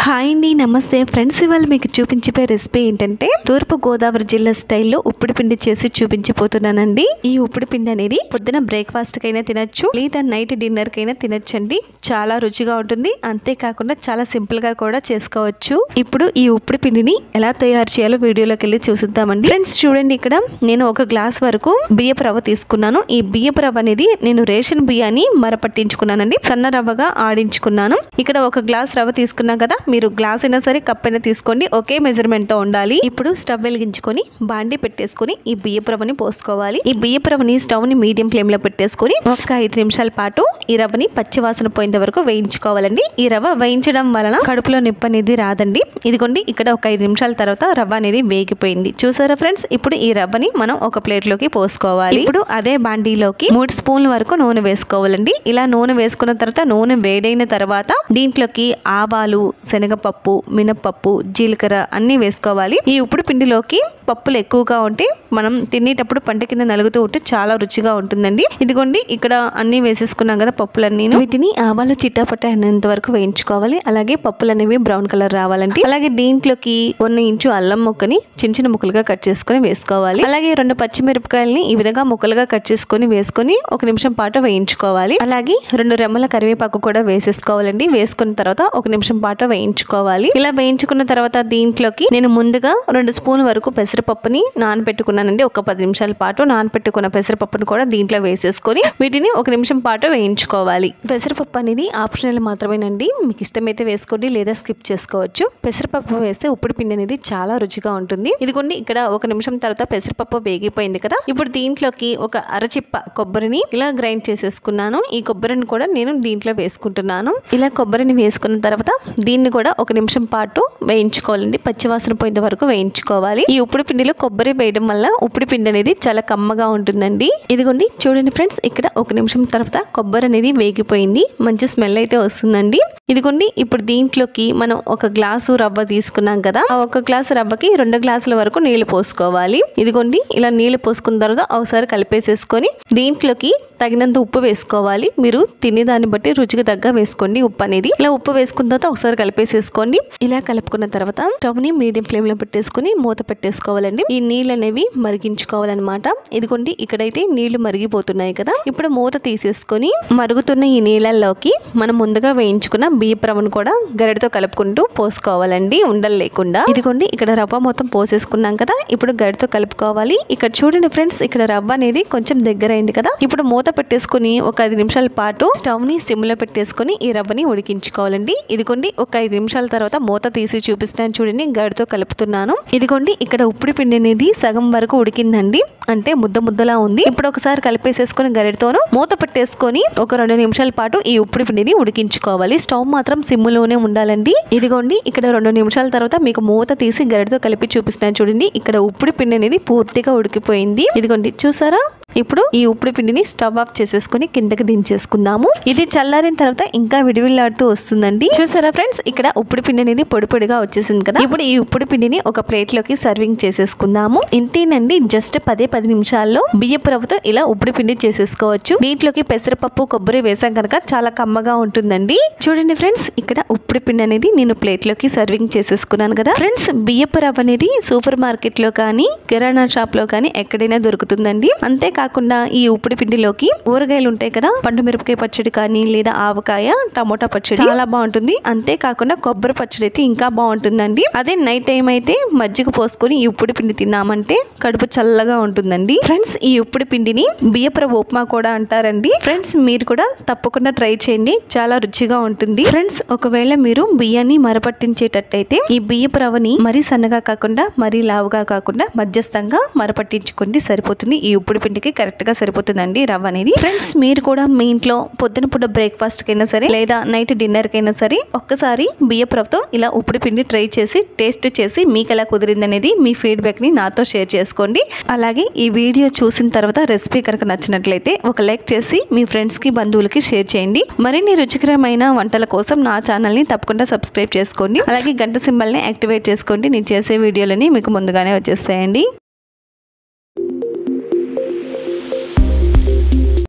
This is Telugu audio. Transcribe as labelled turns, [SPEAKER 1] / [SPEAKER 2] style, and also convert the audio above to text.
[SPEAKER 1] హాయ్ అండి, నమస్తే ఫ్రెండ్స్. ఇవాళ మీకు చూపించిపోయే రెసిపీ ఏంటంటే తూర్పు గోదావరి జిల్లా స్టైల్లో ఉప్పుడు పిండి చేసి చూపించిపోతున్నానండి. ఈ ఉప్పుడు పిండి అనేది పొద్దున బ్రేక్ఫాస్ట్ కైనా తినచ్చు, లేదా నైట్ డిన్నర్ కైనా తినచ్చండి. చాలా రుచిగా ఉంటుంది, అంతేకాకుండా చాలా సింపుల్ గా కూడా చేసుకోవచ్చు. ఇప్పుడు ఈ ఉప్పుడు పిండిని ఎలా తయారు చేయాలో వీడియోలోకి వెళ్ళి చూసిద్దామండి. ఫ్రెండ్స్ చూడండి, ఇక్కడ నేను ఒక గ్లాస్ వరకు బియ్యపు రవ్వ తీసుకున్నాను. ఈ బియ్యపు రవ్వ అనేది నేను రేషన్ బియ్యాన్ని మరపట్టించుకున్నానండి, సన్న రవ్వగా ఆడించుకున్నాను. ఇక్కడ ఒక గ్లాస్ రవ్వ తీసుకున్నాం కదా, మీరు గ్లాస్ అయినా సరే కప్ అయినా తీసుకోండి, ఒకే మెజర్మెంట్ తో ఉండాలి. ఇప్పుడు స్టవ్ వెలిగించుకొని బాండి పెట్టేసుకొని ఈ బియ్యపు రవ్వని పోసుకోవాలి. ఈ బియ్యపు రవ్వని స్టవ్ ని మీడియం ఫ్లేమ్ లో పెట్టేసుకొని ఒక 5 నిమిషాల పాటు ఈ రవ్వని పచ్చి వాసన పోయేంత వరకు వేయించుకోవాలండి. ఈ రవ్వ వేయించడం వలన కడుపులో నొప్పి అనేది రాదండి. ఇదిగోండి, ఇక్కడ ఒక 5 నిమిషాల తర్వాత రవ్వ అనేది వేగిపోయింది. చూసారా ఫ్రెండ్స్? ఇప్పుడు ఈ రవ్వని మనం ఒక ప్లేట్ లోకి పోసుకోవాలి. ఇప్పుడు అదే బాండీలోకి 3 స్పూన్ల వరకు నూనె వేసుకోవాలండి. ఇలా నూనె వేసుకున్న తర్వాత నూనె వేడైన తర్వాత దీంట్లోకి ఆవాలు, శనగపప్పు, మినపప్పు, జీలకర్ర అన్ని వేసుకోవాలి. ఈ ఉప్పుడు పిండిలోకి పప్పులు ఎక్కువగా ఉంటే మనం తినేటప్పుడు పంట కింద నలుగుతూ ఉంటే చాలా రుచిగా ఉంటుందండి. ఇదిగోండి, ఇక్కడ అన్ని వేసేసుకున్నాం కదా పప్పులన్నీ. వీటిని ఆవాలు చిట్టాపట్ట అనేంత వరకు వేయించుకోవాలి. అలాగే పప్పులు అనేవి బ్రౌన్ కలర్ రావాలండి. అలాగే దీంట్లోకి 1 ఇంచు అల్లం ముక్కని చిన్న చిన్న ముక్కలుగా కట్ చేసుకొని వేసుకోవాలి. అలాగే 2 పచ్చిమిరపకాయలని ఈ విధంగా ముక్కలుగా కట్ చేసుకొని వేసుకొని 1 నిమిషం పాటు వేయించుకోవాలి. అలాగే 2 రెమ్మల కరివేపాకు కూడా వేసేసుకోవాలండి. వేసుకున్న తర్వాత 1 నిమిషం పాటు వేయించుకోవాలి. ఇలా వేయించుకున్న తర్వాత దీంట్లోకి నేను ముందుగా 2 స్పూన్ల వరకు పెసరపప్పుని నానబెట్టుకున్నానండి. ఒక 10 నిమిషాల పాటు నానబెట్టుకున్న పెసరపప్పును కూడా దీంట్లో వేసేసుకొని వీటిని 1 నిమిషం పాటు వేయించుకోవాలి. పెసరపప్పు అనేది ఆప్షనల్ మాత్రమేనండి, మీకు ఇష్టమైతే వేసుకోండి, లేదా స్కిప్ చేసుకోవచ్చు. పెసరపప్పు వేస్తే ఉప్పుడు పిండి అనేది చాలా రుచిగా ఉంటుంది. ఇదిగోండి, ఇక్కడ 1 నిమిషం తర్వాత పెసరపప్పు వేగిపోయింది కదా. ఇప్పుడు దీంట్లోకి ఒక అరచిప్ప కొబ్బరిని ఇలా గ్రైండ్ చేసేసుకున్నాను. ఈ కొబ్బరిని కూడా నేను దీంట్లో వేసుకుంటున్నాను. ఇలా కొబ్బరిని వేసుకున్న తర్వాత దీన్ని కూడా 1 నిమిషం పాటు వేయించుకోవాలండి. పచ్చివాసన పోయేంత వరకు వేయించుకోవాలి. ఈ ఉప్పుడు పిండిలో కొబ్బరి వేయడం వల్ల ఉప్పుడు పిండి అనేది చాలా కమ్మగా ఉంటుందండి. ఇదిగోండి చూడండి ఫ్రెండ్స్, ఇక్కడ 1 నిమిషం తర్వాత కొబ్బరి అనేది వేగిపోయింది, మంచి స్మెల్ అయితే వస్తుందండి. ఇదిగోండి, ఇప్పుడు దీంట్లోకి మనం ఒక గ్లాసు రవ్వ తీసుకున్నాం కదా, ఆ 1 గ్లాసు రవ్వకి 2 గ్లాసుల వరకు నీళ్లు పోసుకోవాలి. ఇదిగోండి, ఇలా నీళ్లు పోసుకున్న తర్వాత ఒకసారి కలిపేసేసుకొని దీంట్లోకి తగినంత ఉప్పు వేసుకోవాలి. మీరు తినేదాన్ని బట్టి రుచికి తగ్గ వేసుకోండి ఉప్పు అనేది. ఇలా ఉప్పు వేసుకున్న తర్వాత ఒకసారి కలిపేసేసుకోండి. ఇలా కలుపుకున్న తర్వాత స్టవ్ ని మీడియం ఫ్లేమ్ లో పెట్టేసుకుని మూత పెట్టేసుకోవాలండి. ఈ నీళ్ళు అనేవి మరిగించుకోవాలన్నమాట. ఇదిగోండి, ఇక్కడైతే నీళ్లు మరిగిపోతున్నాయి కదా. ఇప్పుడు మూత తీసేసుకొని మరుగుతున్న ఈ నీళ్ళల్లోకి మనం ముందుగా వేయించుకున్న బియ్యపు రవ్వను కూడా గరిటతో కలుపుకుంటూ పోసుకోవాలండి, ఉండలు లేకుండా. ఇదిగోండి, ఇక్కడ రవ్వ మొత్తం పోసేసుకున్నాం కదా. ఇప్పుడు గరిటతో కలుపుకోవాలి. ఇక్కడ చూడండి ఫ్రెండ్స్, ఇక్కడ రవ్వ అనేది కొంచెం దగ్గర అయింది కదా. ఇప్పుడు మూత పెట్టేసుకుని ఒక 5 నిమిషాల పాటు స్టవ్ ని సిమ్ లో పెట్టేసుకుని ఈ రవ్వని ఉడికించుకోవాలండి. ఇదిగోండి, ఒక 5 నిమిషాల తర్వాత మూత తీసి చూపిస్తాను చూడండి, గరిటతో కలుపుతున్నాను. ఇదిగోండి, ఇక్కడ ఉప్పుడు పిండి అనేది సగం వరకు ఉడికిందండి, అంటే ముద్ద ముద్దలా ఉంది. ఇప్పుడు ఒకసారి కలిపేసేసుకుని గరిటతోను మూత పెట్టేసుకొని ఒక 2 నిమిషాల పాటు ఈ ఉప్పుడు పిండిని ఉడికించుకోవాలి. స్టవ్ మాత్రం సిమ్ లోనే ఉండాలండి. ఇదిగోండి, ఇక్కడ 2 నిమిషాల తర్వాత మీకు మూత తీసి గరిటతో కలిపి చూపిస్తాను చూడండి, ఇక్కడ ఉప్పుడు పిండి అనేది పూర్తిగా ఉడికిపోయింది. ఇదిగోండి, చూసారా? ఇప్పుడు ఈ ఉప్పుడు పిండిని స్టవ్ ఆఫ్ చేసేసుకుని కిందకి దించేసుకుందాము. ఇది చల్లారిన తర్వాత ఇంకా విడివిల్లాడుతూ వస్తుందండి. చూసారా ఫ్రెండ్స్, ఇక్కడ ఉప్పుడు పిండి అనేది పొడి పొడిగా వచ్చేసింది కదా. ఇప్పుడు ఈ ఉప్పుడు పిండిని ఒక ప్లేట్ లోకి సర్వింగ్ చేసేసుకుందాము. ఇంతేనండి, జస్ట్ 10 నిమిషాల్లో బియ్యపు రవ్వతో ఇలా ఉప్పుడు పిండి చేసేసుకోవచ్చు. దీంట్లోకి పెసరపప్పు, కొబ్బరి వేసాం కనుక చాలా కమ్మగా ఉంటుందండి. చూడండి ఫ్రెండ్స్, ఇక్కడ ఉప్పుడు పిండి అనేది నేను ప్లేట్ లోకి సర్వింగ్ చేసేసుకున్నాను కదా. ఫ్రెండ్స్, బియ్యపు రవ్వ అనేది సూపర్ మార్కెట్ లో కానీ కిరాణా షాప్ లో కానీ ఎక్కడైనా దొరుకుతుందండి. అంతేకాకుండా ఈ ఉప్పుడు పిండిలోకి ఊరగాయలు ఉంటాయి కదా, పండు మిరపకాయ పచ్చడి కానీ, లేదా ఆవకాయ, టమోటా పచ్చడి చాలా బాగుంటుంది. అంతేకాకుండా కొబ్బరి పచ్చడి అయితే ఇంకా బాగుంటుందండి. అదే నైట్ టైం అయితే మజ్జిగ పోసుకొని ఈ ఉప్పుడు పిండి తిన్నామంటే కడుపు చల్లగా ఉంటుందండి. ఫ్రెండ్స్, ఈ ఉప్పుడు పిండిని బియ్యపు రవ్వ ఉప్మా కూడా అంటారండి. ఫ్రెండ్స్, మీరు కూడా తప్పకుండా ట్రై చేయండి, చాలా రుచిగా ఉంటుంది. ఫ్రెండ్స్, ఒకవేళ మీరు బియ్యాన్ని మరపట్టించేటట్టయితే ఈ బియ్యపు రవ్వని మరీ సన్నగా కాకుండా మరీ లావుగా కాకుండా మధ్యస్థంగా మరపట్టించుకోండి, సరిపోతుంది. ఈ ఉప్పుడు పిండికి కరెక్ట్ గా సరిపోతుందండి రవ్వ అనేది. ఫ్రెండ్స్, మీరు కూడా మీ ఇంట్లో పొద్దున పూట బ్రేక్ఫాస్ట్ కైనా సరే, లేదా నైట్ డిన్నర్ కైనా సరే ఒక్కసారి బియ్యపు రవ్వతో ఇలా ఉప్పుడు పిండి ట్రై చేసి టేస్ట్ చేసి మీకు ఎలా కుదిరింది అనేది మీ ఫీడ్బ్యాక్ ని నాతో షేర్ చేసుకోండి. అలాగే ఈ వీడియో చూసిన తర్వాత రెసిపీ కనుక నచ్చినట్లయితే ఒక లైక్ చేసి మీ ఫ్రెండ్స్ కి, బంధువులకి షేర్ చేయండి. మరిన్ని రుచికరమైన వంటల కోసం నా ఛానల్ ని తప్పకుండా సబ్స్క్రైబ్ చేసుకోండి. అలాగే గంట సింబల్ ని యాక్టివేట్ చేసుకోండి. నేను చేసే వీడియోలని మీకు ముందుగానే వచ్చేస్తాయండి.